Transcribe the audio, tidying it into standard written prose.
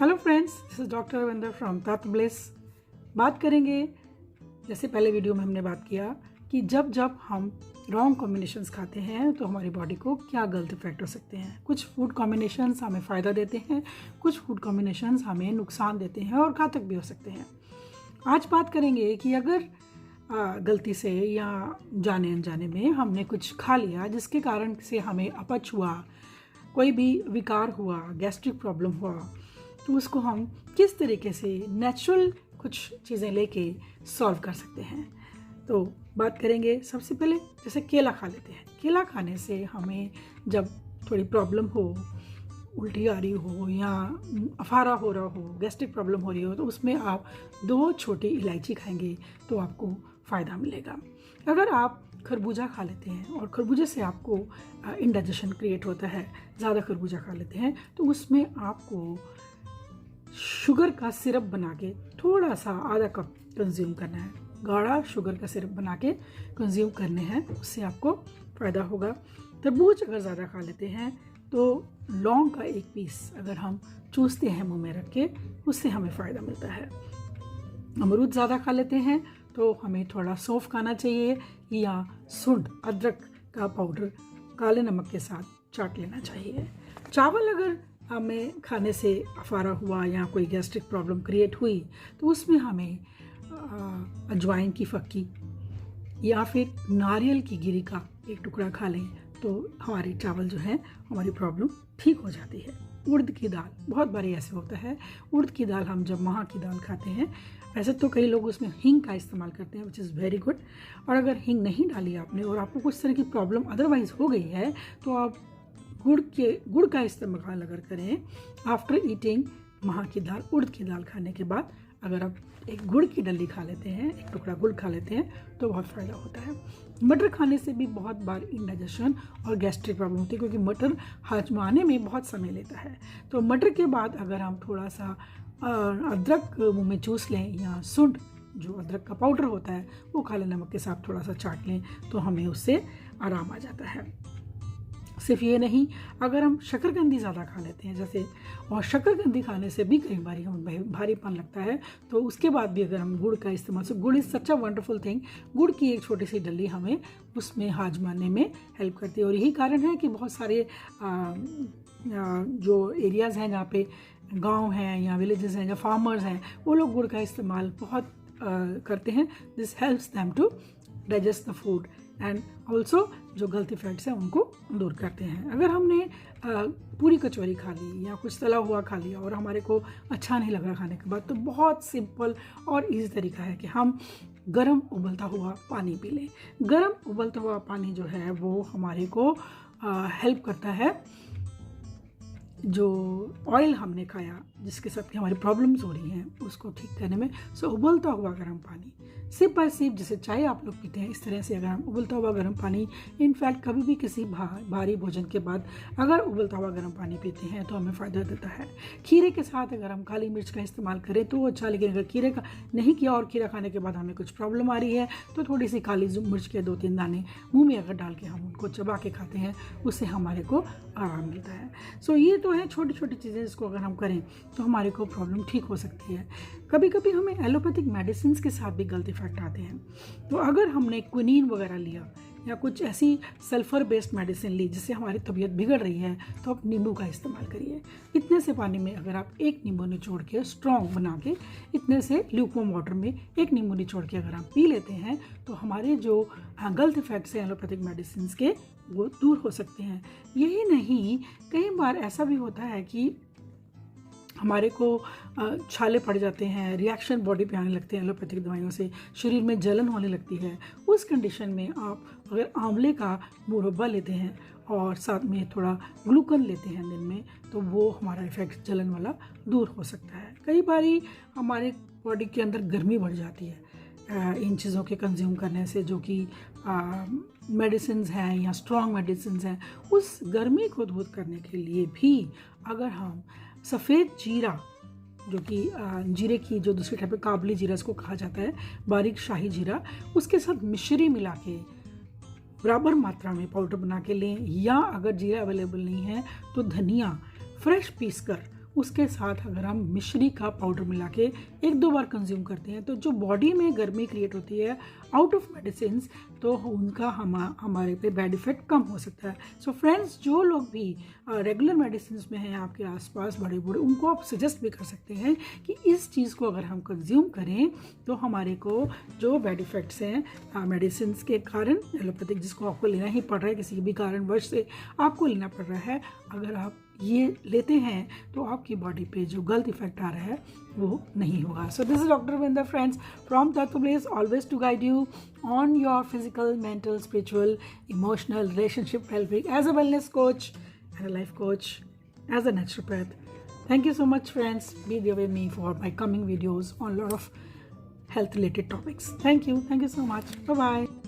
Hello friends, this is doctor Ravinder from तत्व bliss. बात करेंगे, जैसे पहले वीडियो में हमने बात किया कि जब जब हम रॉन्ग कॉम्बिनेशंस खाते हैं तो हमारी बॉडी को क्या गलत इफेक्ट हो सकते हैं। कुछ फूड कॉम्बिनेशंस हमें फ़ायदा देते हैं, कुछ फूड कॉम्बिनेशंस हमें नुकसान देते हैं और घातक भी हो सकते हैं। आज बात करेंगे कि अगर गलती से या जाने अनजाने में हमने कुछ खा लिया जिसके कारण से हमें अपच हुआ, कोई भी विकार हुआ, गैस्ट्रिक प्रॉब्लम हुआ, तो उसको हम किस तरीके से नेचुरल कुछ चीज़ें लेके सॉल्व कर सकते हैं। तो बात करेंगे सबसे पहले, जैसे केला खा लेते हैं। केला खाने से हमें जब थोड़ी प्रॉब्लम हो, उल्टी आ रही हो या अफारा हो रहा हो, गैस्ट्रिक प्रॉब्लम हो रही हो, तो उसमें आप 2 छोटी इलायची खाएंगे तो आपको फ़ायदा मिलेगा। अगर आप खरबूजा खा लेते हैं और खरबूजे से आपको इंडाइजेशन क्रिएट होता है, ज़्यादा खरबूजा खा लेते हैं, तो उसमें आपको शुगर का सिरप बना के थोड़ा सा आधा कप कंज्यूम करना है। गाढ़ा शुगर का सिरप बना के कंज्यूम करने हैं, उससे आपको फ़ायदा होगा। तरबूज अगर ज़्यादा खा लेते हैं तो लौंग का एक पीस अगर हम चूसते हैं मुंह में रख के, उससे हमें फ़ायदा मिलता है। अमरूद ज़्यादा खा लेते हैं तो हमें थोड़ा सौंफ खाना चाहिए या सूंड अदरक का पाउडर काले नमक के साथ चाट लेना चाहिए। चावल अगर हमें खाने से अफारा हुआ या कोई गैस्ट्रिक प्रॉब्लम क्रिएट हुई तो उसमें हमें अजवाइन की फक्की या फिर नारियल की गिरी का एक टुकड़ा खा लें तो हमारे चावल जो है, हमारी प्रॉब्लम ठीक हो जाती है। उड़द की दाल, बहुत बार ऐसे होता है, उड़द की दाल हम जब महा की दाल खाते हैं, वैसे तो कई लोग उसमें हींग का इस्तेमाल करते हैं, विच इज़ वेरी गुड। और अगर हींग नहीं डाली आपने और आपको कुछ तरह की प्रॉब्लम अदरवाइज हो गई है तो आप गुड़ का इस्तेमाल अगर करें आफ्टर ईटिंग महा की दाल, उड़द की दाल खाने के बाद अगर आप एक गुड़ की डली खा लेते हैं, एक टुकड़ा गुड़ खा लेते हैं तो बहुत फ़ायदा होता है। मटर खाने से भी बहुत बार इंडाइजेशन और गैस्ट्रिक प्रॉब्लम होती है, क्योंकि मटर हजमाने में बहुत समय लेता है। तो मटर के बाद अगर हम थोड़ा सा अदरक मुंह में चूस लें या सूंड, जो अदरक का पाउडर होता है, वो काले नमक के साथ थोड़ा सा चाट लें तो हमें उससे आराम आ जाता है। सिर्फ ये नहीं, अगर हम शक्करकंदी ज़्यादा खा लेते हैं जैसे, और शक्करकंदी खाने से भी कई बार हमें भारीपन लगता है, तो उसके बाद भी अगर हम गुड़ का इस्तेमाल, से गुड़ is such a wonderful thing. गुड़ की एक छोटी सी डली हमें उसमें हाजमाने में हेल्प करती है। और यही कारण है कि बहुत सारे जो एरियाज़ हैं जहाँ पे गाँव हैं या विलेजेस हैं, जहाँ फार्मर्स हैं, वो लोग गुड़ का इस्तेमाल बहुत करते हैं। This helps them to digest the food and also जो गलत इफेक्ट्स हैं उनको दूर करते हैं। अगर हमने पूरी कचौरी खा ली या कुछ तला हुआ खा लिया और हमारे को अच्छा नहीं लगा खाने के बाद, तो बहुत सिंपल और इजी तरीका है कि हम गरम उबलता हुआ पानी पी लें। गरम उबलता हुआ पानी जो है वो हमारे को हेल्प करता है, जो ऑयल हमने खाया जिसके साथ कि हमारी प्रॉब्लम्स हो रही हैं उसको ठीक करने में। सो उबलता हुआ गर्म पानी, सिप बाय सिप, जैसे चाय आप लोग पीते हैं, इस तरह से अगर हम उबलता हुआ गर्म पानी, इनफैक्ट कभी भी किसी भारी भोजन के बाद अगर उबलता हुआ गर्म पानी पीते हैं तो हमें फ़ायदा देता है। खीरे के साथ अगर हम काली मिर्च का इस्तेमाल करें तो अच्छा, लेकिन अगर खीरे का नहीं किया और खीरा खाने के बाद हमें कुछ प्रॉब्लम आ रही है तो थोड़ी सी काली मिर्च के 2-3 दाने मुँह में अगर डाल के हम उनको चबा के खाते हैं, उससे हमारे को आराम मिलता है। सो ये तो है छोटी छोटी चीज़ें, जिसको अगर हम करें तो हमारे को प्रॉब्लम ठीक हो सकती है। कभी कभी हमें एलोपैथिक मेडिसिन के साथ भी गलत इफेक्ट आते हैं, तो अगर हमने क्विनीन वगैरह लिया या कुछ ऐसी सल्फर बेस्ड मेडिसिन ली जिससे हमारी तबीयत बिगड़ रही है, तो आप नींबू का इस्तेमाल करिए। इतने से पानी में अगर आप एक नींबू निचोड़ के स्ट्रॉन्ग बना के, इतने से ल्यूकवार्म वाटर में एक नींबू निचोड़ के अगर आप पी लेते हैं तो हमारे जो गलत इफेक्ट्स हैं एलोपैथिक मेडिसिन के, वो दूर हो सकते हैं। यही नहीं, कई बार ऐसा भी होता है कि हमारे को छाले पड़ जाते हैं, रिएक्शन बॉडी पे आने लगते हैं एलोपैथिक दवाइयों से, शरीर में जलन होने लगती है। उस कंडीशन में आप अगर आंवले का मुरब्बा लेते हैं और साथ में थोड़ा ग्लूकन लेते हैं दिन में, तो वो हमारा इफेक्ट जलन वाला दूर हो सकता है। कई बारी हमारे बॉडी के अंदर गर्मी बढ़ जाती है इन चीज़ों के कंज्यूम करने से, जो कि मेडिसिन हैं या स्ट्रॉन्ग मेडिसिन हैं। उस गर्मी को दूर करने के लिए भी अगर हम सफ़ेद जीरा, जो कि जीरे की जो दूसरी टाइप है, काबली जीरा इसको कहा जाता है, बारीक शाही जीरा, उसके साथ मिश्री मिला के बराबर मात्रा में पाउडर बना के लें, या अगर जीरा अवेलेबल नहीं है तो धनिया फ्रेश पीस कर उसके साथ अगर हम मिश्री का पाउडर मिला के 1-2 बार कंज्यूम करते हैं तो जो बॉडी में गर्मी क्रिएट होती है आउट ऑफ मेडिसिन, तो उनका हमारे पे बैड इफेक्ट कम हो सकता है। सो फ्रेंड्स, जो लोग भी रेगुलर मेडिसिन में हैं आपके आसपास बड़े बूढ़े, उनको आप सजेस्ट भी कर सकते हैं कि इस चीज़ को अगर हम कंज्यूम करें तो हमारे को जो बैड इफ़ेक्ट्स हैं मेडिसिन के कारण, एलोपैथिक जिसको आपको लेना ही पड़ रहा है, किसी भी कारणवश से आपको लेना पड़ रहा है, अगर आप ये लेते हैं तो आपकी बॉडी पे जो गलत इफेक्ट आ रहा है वो नहीं होगा। So this is doctor Vinder friends from Tatva bless, always to guide you on your physical, mental, spiritual, emotional, relationship helping as a wellness coach and a life coach, as a naturopath. Thank you so much, friends. Be there with me for my coming videos on a lot of health related topics. Thank you so much. Bye bye.